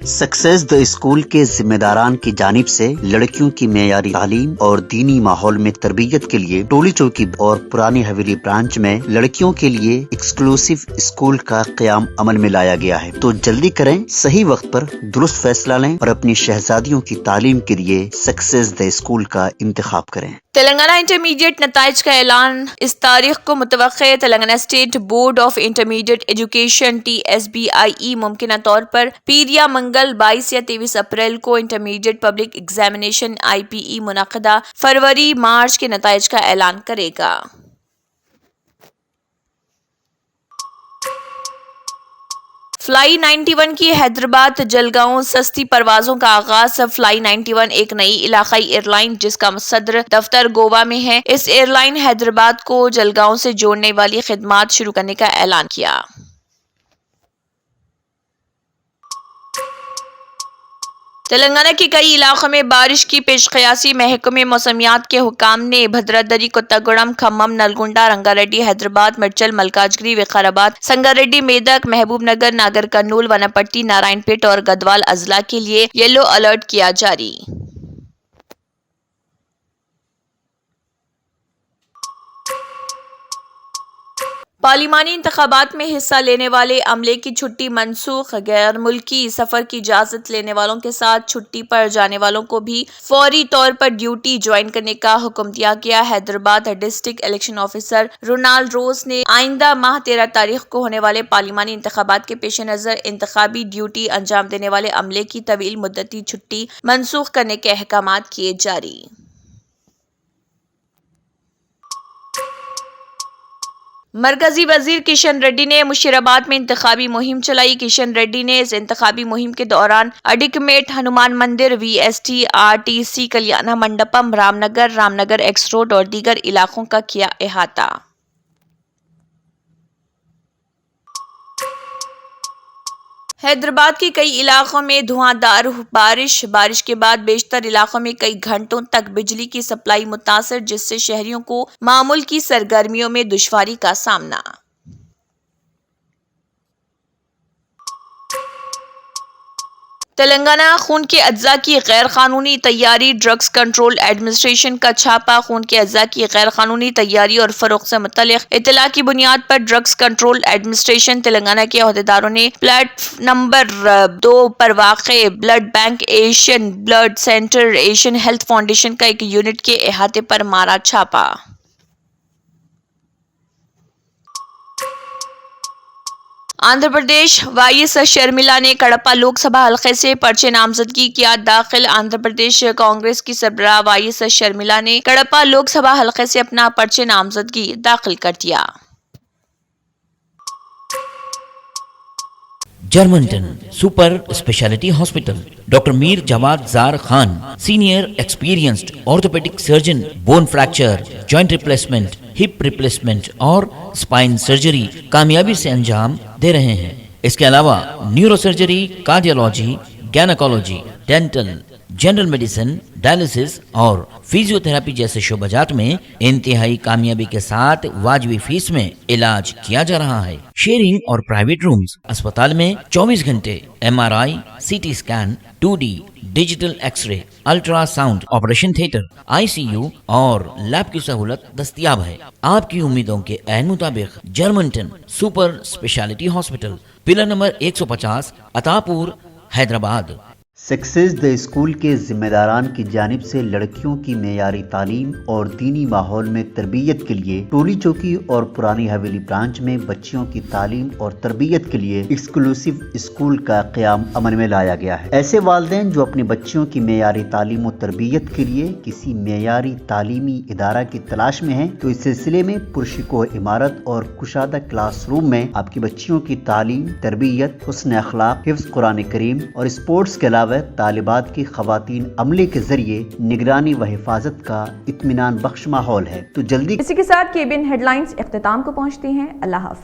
Success the school के जिम्मेदारान की जानिब से लड़कियों की मेयारी तालीम और दीनी माहौल में तरबियत के लिए टोली चौकी और पुरानी हवेली ब्रांच में लड़कियों के लिए एक्सक्लूसिव स्कूल का क़याम अमल में लाया गया है। तो जल्दी करें, सही वक्त पर दुरुस्त फैसला लें और अपनी शहजादियों की तालीम के लिए सक्सेस द स्कूल का इंतखाब करें। तेलंगाना इंटरमीडिएट नताइज का ऐलान इस तारीख को मुतवक्के। Telangana state board of intermediate education TSBIE मुमकिन तौर पर पीर या मंगल 22 या 23 अप्रैल को इंटरमीडिएट पब्लिक एग्जामिनेशन IPE मुनक़दा फरवरी मार्च के नताइज का ऐलान करेगा। फ्लाई 91 की हैदराबाद जलगांव सस्ती परवाजों का आगाज। फ्लाई 91 एक नई इलाकाई एयरलाइन जिसका सदर दफ्तर गोवा में है, इस एयरलाइन हैदराबाद को जलगांव से जोड़ने वाली खिदमात शुरू करने का ऐलान किया। तेलंगाना के कई इलाकों में बारिश की पेशकयासी। महकमे मौसमियात के हुकाम ने भद्रादरी, कोत्तागुड़म, खम्मम, नलगुंडा, रंगारेड्डी, हैदराबाद, मिर्चल, मलकाजगिरी, विकाराबाद, संगारेड्डी, मेदक, महबूब नगर, नागर कर्नूल, वनपट्टी, नारायणपेट और गदवाल अजला के लिए येलो अलर्ट किया जारी। पार्लिमानी इंतखाबात में हिस्सा लेने वाले अमले की छुट्टी मनसूख। गैर मुल्की सफर की इजाजत लेने वालों के साथ छुट्टी पर जाने वालों को भी फौरी तौर पर ड्यूटी ज्वाइन करने का हुक्म दिया गया। Hyderabad district election officer Ronald Rose ने आइंदा माह 13 तारीख को होने वाले पार्लिमानी इंतखाबात के पेश नजर इंतखाबी ड्यूटी अंजाम देने वाले अमले की तवील मुद्दती छुट्टी मनसूख करने के अहकामात किए जारी। मरकजी वजीर किशन रेड्डी ने मुशीराबाद में इंतखाबी मुहिम चलाई। किशन रेड्डी ने इस इंतखाबी मुहिम के दौरान अडिकमेट, हनुमान मंदिर, VST, RTC, कल्याण मंडपम, रामनगर एक्स रोड और दीगर इलाकों का किया अहाता। हैदराबाद के कई इलाकों में धुआंधार बारिश के बाद बेशतर इलाकों में कई घंटों तक बिजली की सप्लाई मुतासर, जिससे शहरियों को मामूल की सरगर्मियों में दुश्वारी का सामना। तेलंगाना खून के अज्जा की गैर कानूनी तैयारी। ड्रग्स कंट्रोल एडमिनिस्ट्रेशन का छापा। खून के अज्जा की गैर कानूनी तैयारी और फरोख्त से मुतल्लिक इत्तला की बुनियाद पर ड्रग्स कंट्रोल एडमिनिस्ट्रेशन तेलंगाना के अहदेदारों ने प्लेट नंबर 2 पर वाक़े blood bank, Asian blood centre, Asian health foundation का एक यूनिट के अहाते पर मारा छापा। आंध्र प्रदेश YS शर्मिला ने कड़प्पा लोकसभा हलके से पर्चे नामजदगी किया दाखिल। आंध्र प्रदेश कांग्रेस की सरबराह YS शर्मिला ने कड़प्पा लोकसभा हलके से अपना पर्चे नामजदगी दाखिल कर दिया। Germanton super speciality hospital, doctor Mir Jawad Jar Khan, senior experienced orthopaedic surgeon, bone fracture, joint replacement, hip replacement और स्पाइन सर्जरी कामयाबी से अंजाम दे रहे हैं। इसके अलावा neuro surgery, cardiology, gynaecology, dental, general medicine, dialysis और फिजियोथेरेपी जैसे शोबाजात में इंतहाई कामयाबी के साथ वाजिबी फीस में इलाज किया जा रहा है। शेयरिंग और प्राइवेट रूम्स। अस्पताल में 24 घंटे MRI, CT scan, 2D digital x-ray, ultrasound, operation theatre, ICU और लैब की सहूलत दस्तयाब है। आपकी उम्मीदों के ऐन मुताबिक Germanton super speciality hospital, pillar number 150, Attapur, Hyderabad. Success the school के जिम्मेदारान की जानिब से लड़कियों की मेयारी तालीम और दीनी माहौल में तरबियत के लिए टोली चौकी और पुरानी हवेली ब्रांच में बच्चियों की तालीम और तरबियत के लिए एक्सक्लूसिव स्कूल का क़याम अमल में लाया गया है। ऐसे वालिदैन जो अपनी बच्चियों की मेयारी तालीम और तरबियत के लिए किसी मेयारी तालीमी इदारा की तलाश में हैं, तो इस सिलसिले में पुरशिको इमारत और कुशादा क्लासरूम में आपकी बच्चियों की तालीम, तरबियत, हुस्न अखलाक, हिफ्ज़ कुरान करीम और स्पोर्ट्स के अलावा तालिबात की खवातीन अमले के जरिए निगरानी व हिफाजत का इत्मीनान बख्श माहौल है। तो जल्दी। इसी के साथ केबिन हेडलाइंस इख्तिताम को पहुंचती हैं। अल्लाह हाफ़िज़।